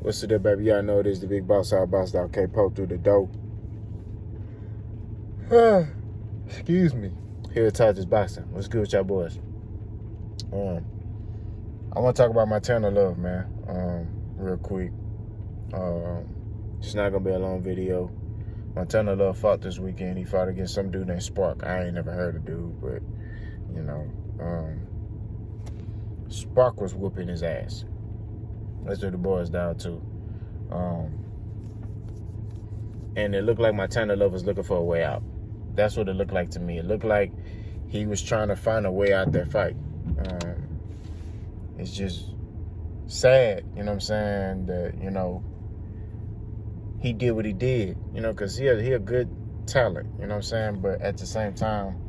What's the deal, baby? Y'all know it is the big boss out, boss out, K-Po through the dope. Excuse me. Here at Touches Boxing. What's good with y'all boys? I want to talk about my Tanner Love, man, real quick. It's not going to be a long video. My Tanner Love fought this weekend. He fought against some dude named Spark. I ain't never heard of dude, but, you know, Spark was whooping his ass. That's what the boys down to. And it looked like my Tanner Love was looking for a way out. That's what it looked like to me. It looked like he was trying to find a way out that fight. It's just sad, you know what I'm saying, that, you know, he did what he did, you know, because he a good talent, you know what I'm saying? But at the same time,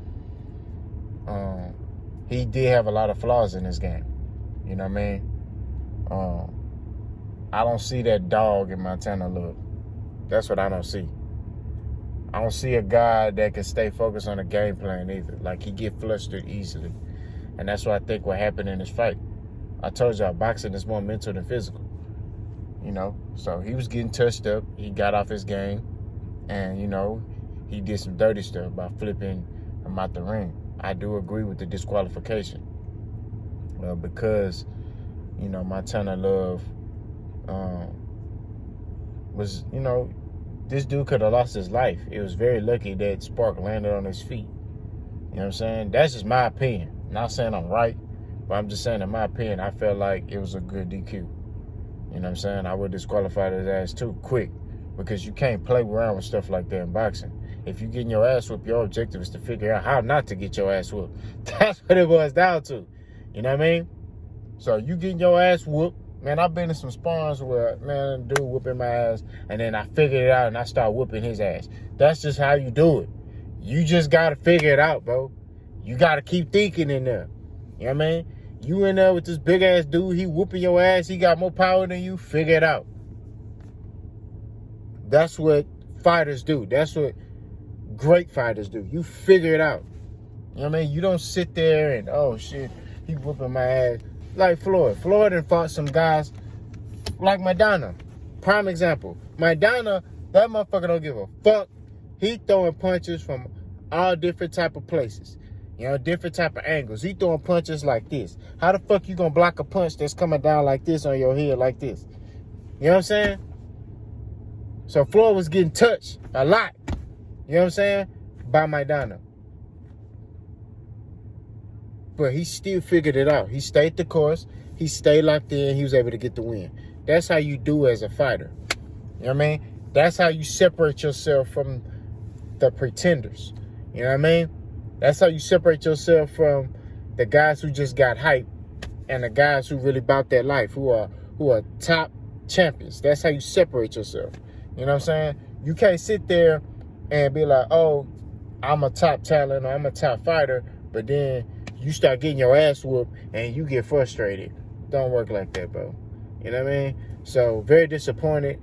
he did have a lot of flaws in his game, you know what I mean? I don't see that dog in Montana Love. That's what I don't see. I don't see a guy that can stay focused on a game plan either. Like, he get flustered easily. And that's what I think what happened in this fight. I told y'all, boxing is more mental than physical. You know? So he was getting touched up. He got off his game. And, you know, he did some dirty stuff by flipping him out the ring. I do agree with the disqualification. Because, you know, Montana Love was, you know, this dude could have lost his life. It was very lucky that Spark landed on his feet. You know what I'm saying? That's just my opinion. Not saying I'm right, but I'm just saying in my opinion, I felt like it was a good DQ. You know what I'm saying? I would disqualify his ass too quick, because you can't play around with stuff like that in boxing. If you getting your ass whooped, your objective is to figure out how not to get your ass whooped. That's what it boils down to. You know what I mean? So you getting your ass whooped. Man, I've been in some spawns where, man, dude whooping my ass, and then I figured it out and I start whooping his ass. That's just how you do it. You just got to figure it out, bro. You got to keep thinking in there. You know what I mean? You in there with this big-ass dude, he whooping your ass, he got more power than you, figure it out. That's what fighters do. That's what great fighters do. You figure it out. You know what I mean? You don't sit there and, oh, shit, he whooping my ass. Like Floyd. Floyd done fought some guys like Madonna. Prime example. Madonna, that motherfucker don't give a fuck. He throwing punches from all different type of places. You know, different type of angles. He throwing punches like this. How the fuck you gonna block a punch that's coming down like this on your head like this? You know what I'm saying? So Floyd was getting touched a lot. You know what I'm saying? By Madonna. But he still figured it out. He stayed the course. He stayed locked in. He was able to get the win. That's how you do as a fighter. You know what I mean? That's how you separate yourself from the pretenders. You know what I mean? That's how you separate yourself from the guys who just got hype and the guys who really bought their life, who are top champions. That's how you separate yourself. You know what I'm saying? You can't sit there and be like, oh, I'm a top talent or I'm a top fighter, but then you start getting your ass whooped and you get frustrated. Don't work like that, bro. You know what I mean? So, very disappointed.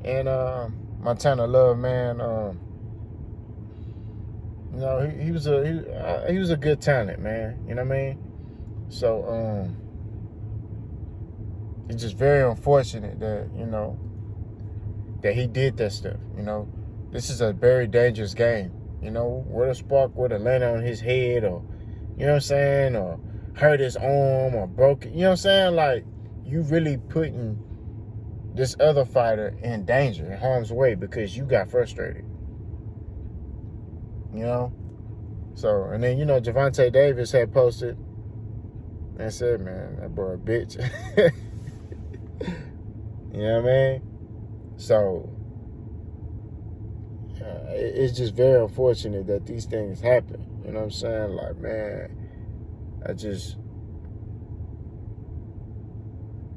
And Montana Love, man, you know, he was a good talent, man. You know what I mean? So, it's just very unfortunate that, you know, that he did that stuff. You know, this is a very dangerous game. You know, where the Spark would have landed on his head, or, you know what I'm saying, or hurt his arm or broke it. You know what I'm saying? Like, you really putting this other fighter in danger, in harm's way, because you got frustrated. You know? So, and then, you know, Javante Davis had posted and said, man, that boy a bitch. You know what I mean? So, it's just very unfortunate that these things happen. You know what I'm saying? Like, man, I just,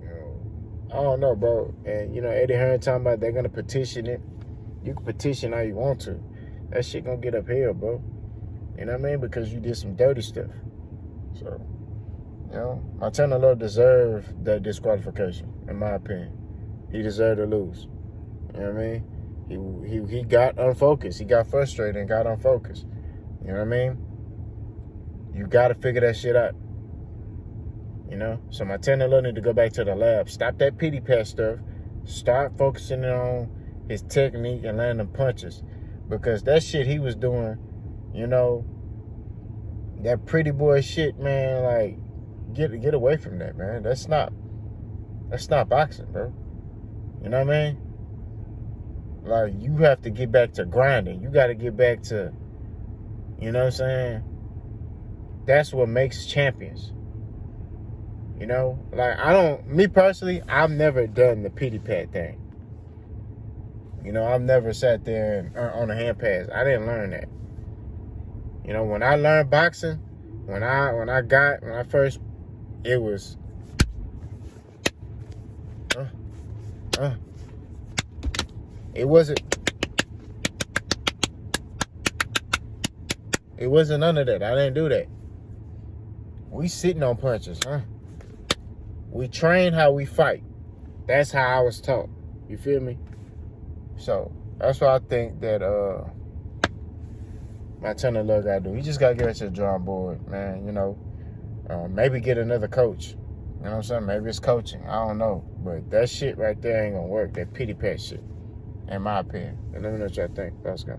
you know, I don't know, bro. And, you know, Eddie Hearn talking about they're going to petition it. You can petition all you want to. That shit going to get upheld, bro. You know what I mean? Because you did some dirty stuff. So, you know, Montana Love deserved that disqualification, in my opinion. He deserved to lose. You know what I mean? He got unfocused. He got frustrated and got unfocused. You know what I mean? You got to figure that shit out. You know? So Montana Love need to go back to the lab. Stop that pity pat stuff Start focusing on his technique and landing punches. Because that shit he was doing, you know, that pretty boy shit, man, like, get away from that, man. That's not boxing, bro. You know what I mean? Like, you have to get back to grinding. You got to get back to, you know what I'm saying? That's what makes champions. You know? Like, me personally, I've never done the pity pat thing. You know, I've never sat there and, on a hand pass. I didn't learn that. You know, when I learned boxing, when I first, it was, it wasn't none of that. I didn't do that. We sitting on punches, huh? We train how we fight. That's how I was taught. You feel me? So that's what I think that my tenor love gotta do. He just gotta get back to the drawing board, man. You know, maybe get another coach. You know what I'm saying? Maybe it's coaching. I don't know. But that shit right there ain't gonna work. That pity pat shit, in my opinion. And let me know what y'all think. Let's go.